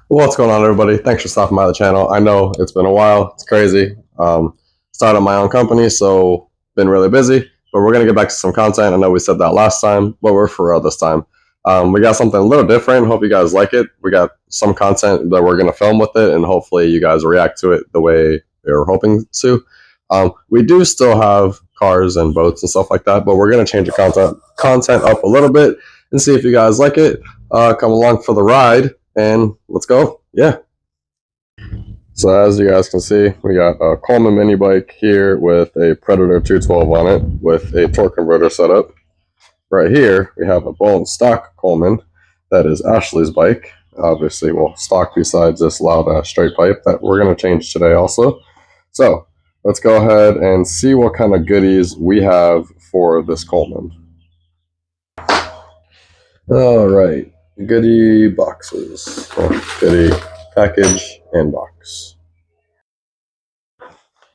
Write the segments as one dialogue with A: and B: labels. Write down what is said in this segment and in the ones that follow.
A: What's going on, everybody? Thanks for stopping by the channel. I know it's been a while. It's crazy. Started my own company, so been really busy. But we're gonna get back to some content. I know we said that last time, but we're for real this time. We got something a little different. Hope you guys like it. We got some content that we're gonna film with it, and hopefully you guys react to it the way we were hoping to. We do still have cars and boats and stuff like that, but we're gonna change the content up a little bit and see if you guys like it. Come along for the ride. And let's go. Yeah. So as you guys can see, we got a Coleman mini bike here with a Predator 212 on it with a torque converter setup. Right here, we have a bone stock Coleman that is Ashley's bike. Obviously, well, stock besides this loud straight pipe that we're going to change today also. So let's go ahead and see what kind of goodies we have for this Coleman. All right. Goodie boxes, goodie package and box.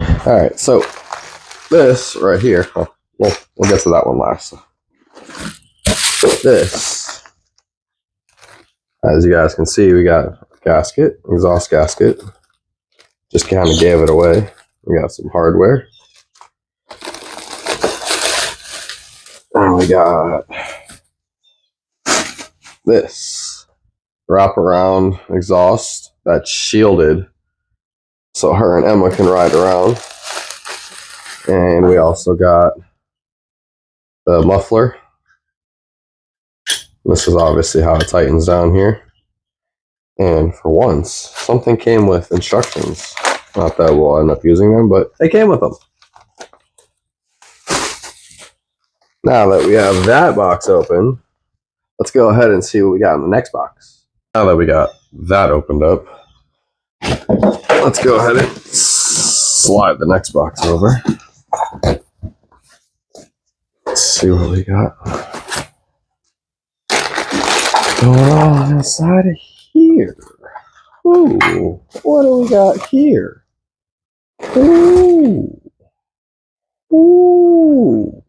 A: All right, so this right here, we'll get to that one last. This, as you guys can see, we got a gasket, exhaust gasket. Just kind of gave it away. We got some hardware. And we got this wraparound exhaust that's shielded so her and Emma can ride around. And we also got the muffler. This is obviously how it tightens down here. And for once, something came with instructions. Not that we'll end up using them, but they came with them. Now that we have that box open, let's go ahead and see what we got in the next box. Now that we got that opened up, let's go ahead and slide the next box over. Let's see what we got going on inside of here. Ooh, what do we got here? Ooh. Ooh.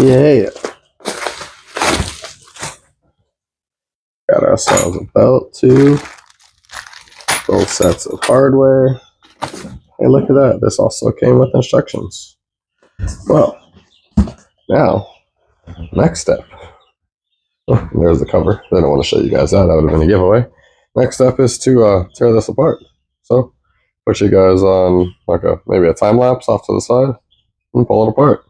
A: Yeah. Got ourselves a belt too. Both sets of hardware. Hey, look at that. This also came with instructions. Well, now, next step. Oh, there's the cover. I didn't want to show you guys that. That would have been a giveaway. Next step is to tear this apart. So, put you guys on like maybe a time lapse off to the side and pull it apart.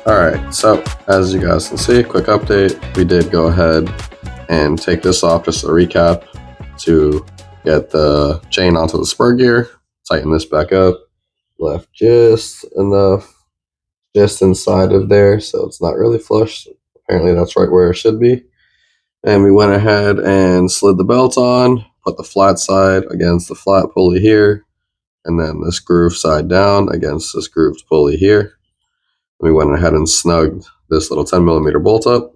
A: Alright, so as you guys can see, quick update, we did go ahead and take this off, just a recap, to get the chain onto the spur gear, tighten this back up, left just enough, just inside of there, so it's not really flush. Apparently that's right where it should be. And we went ahead and slid the belt on, put the flat side against the flat pulley here, and then this groove side down against this grooved pulley here. We went ahead and snugged this little 10mm bolt up.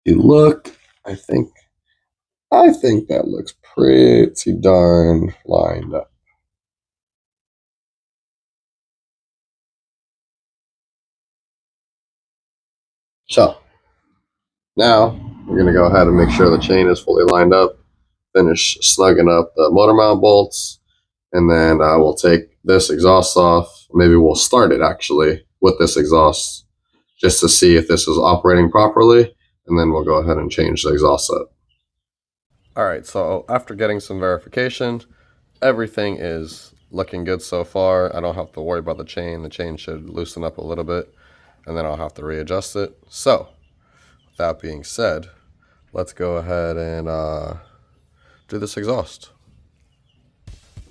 A: If you look, I think that looks pretty darn lined up. So now we're going to go ahead and make sure the chain is fully lined up, finish snugging up the motor mount bolts, and then we'll take this exhaust off. Maybe we'll start it actually with this exhaust just to see if this is operating properly, and then we'll go ahead and change the exhaust up. All right, so after getting some verification, everything is looking good so far. I don't have to worry about the chain. The chain should loosen up a little bit, and then I'll have to readjust it. So, with that being said, let's go ahead and do this exhaust.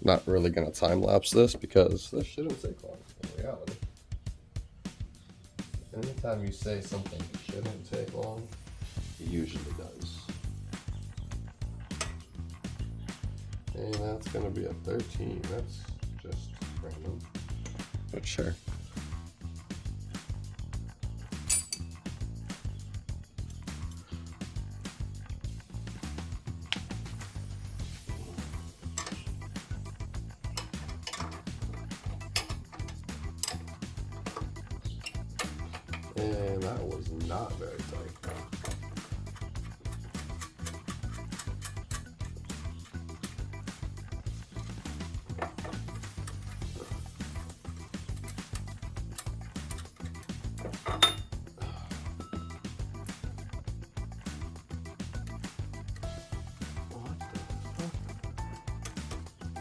A: Not really going to time lapse this because this shouldn't take long in reality. Anytime you say something shouldn't take long, it usually does. And that's going to be a 13. That's just random. But sure. And that was not very tight.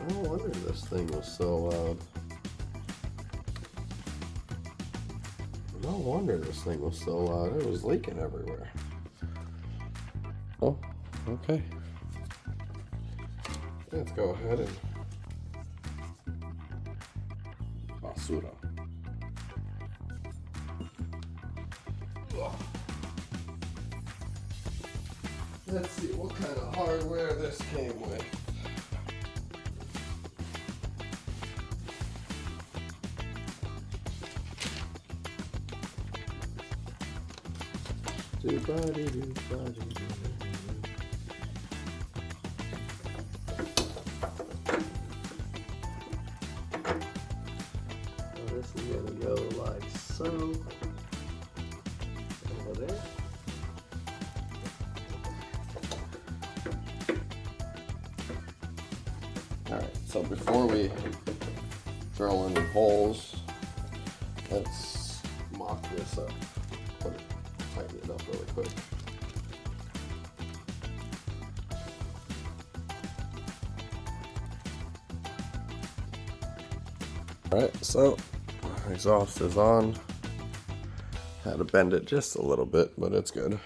A: No wonder this thing was so loud. No wonder this thing was so loud. It was leaking everywhere. Oh, okay. Let's go ahead and basura. Let's see what kind of hardware this came with. This is gonna go like so over there. Alright, so before we drill any holes, let's mock this up. Tighten it up really quick. Alright, so exhaust is on. Had to bend it just a little bit, but it's good.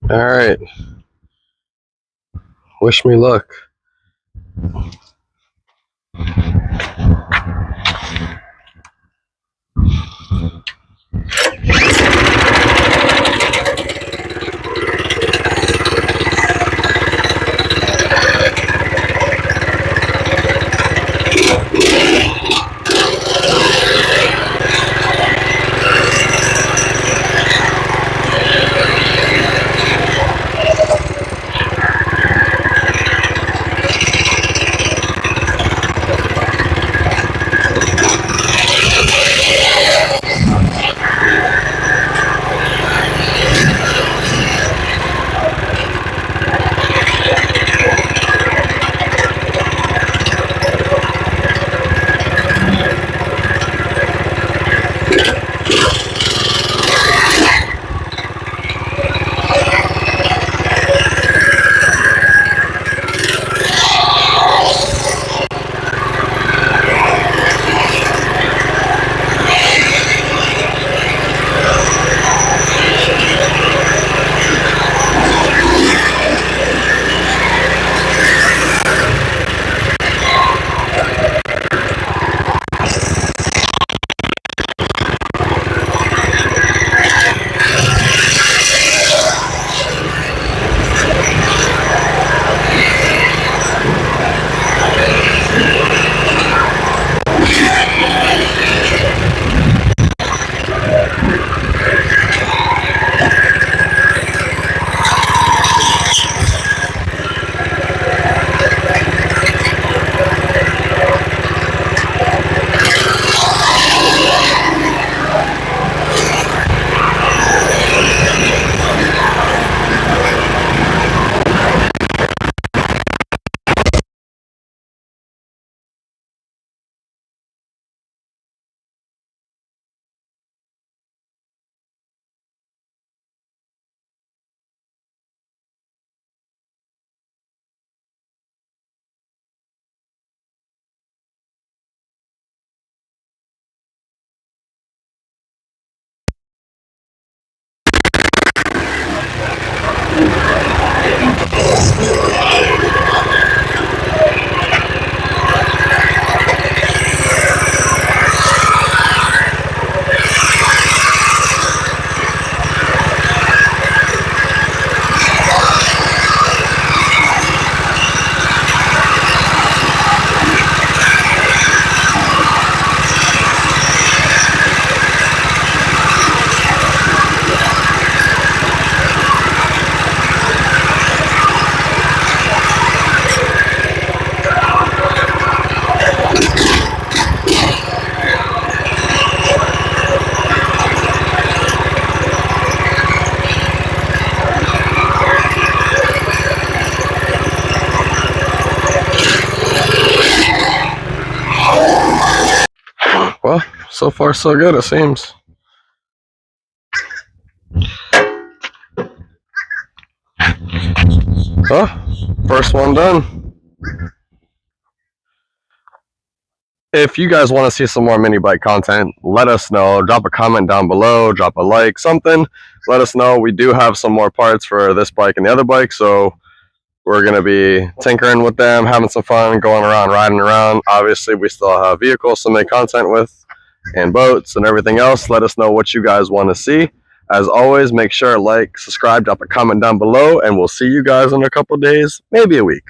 A: All right. Wish me luck. so far so good, it seems. Oh, first one done. If you guys want to see some more mini bike content, let us know. Drop a comment down below, drop a like, something. Let us know. We do have some more parts for this bike and the other bike, so we're going to be tinkering with them, having some fun, going around, riding around. Obviously, we still have vehicles to make content with and boats and everything else. Let us know what you guys want to see. As always, make sure to like, subscribe, drop a comment down below, and we'll see you guys in a couple days, maybe a week.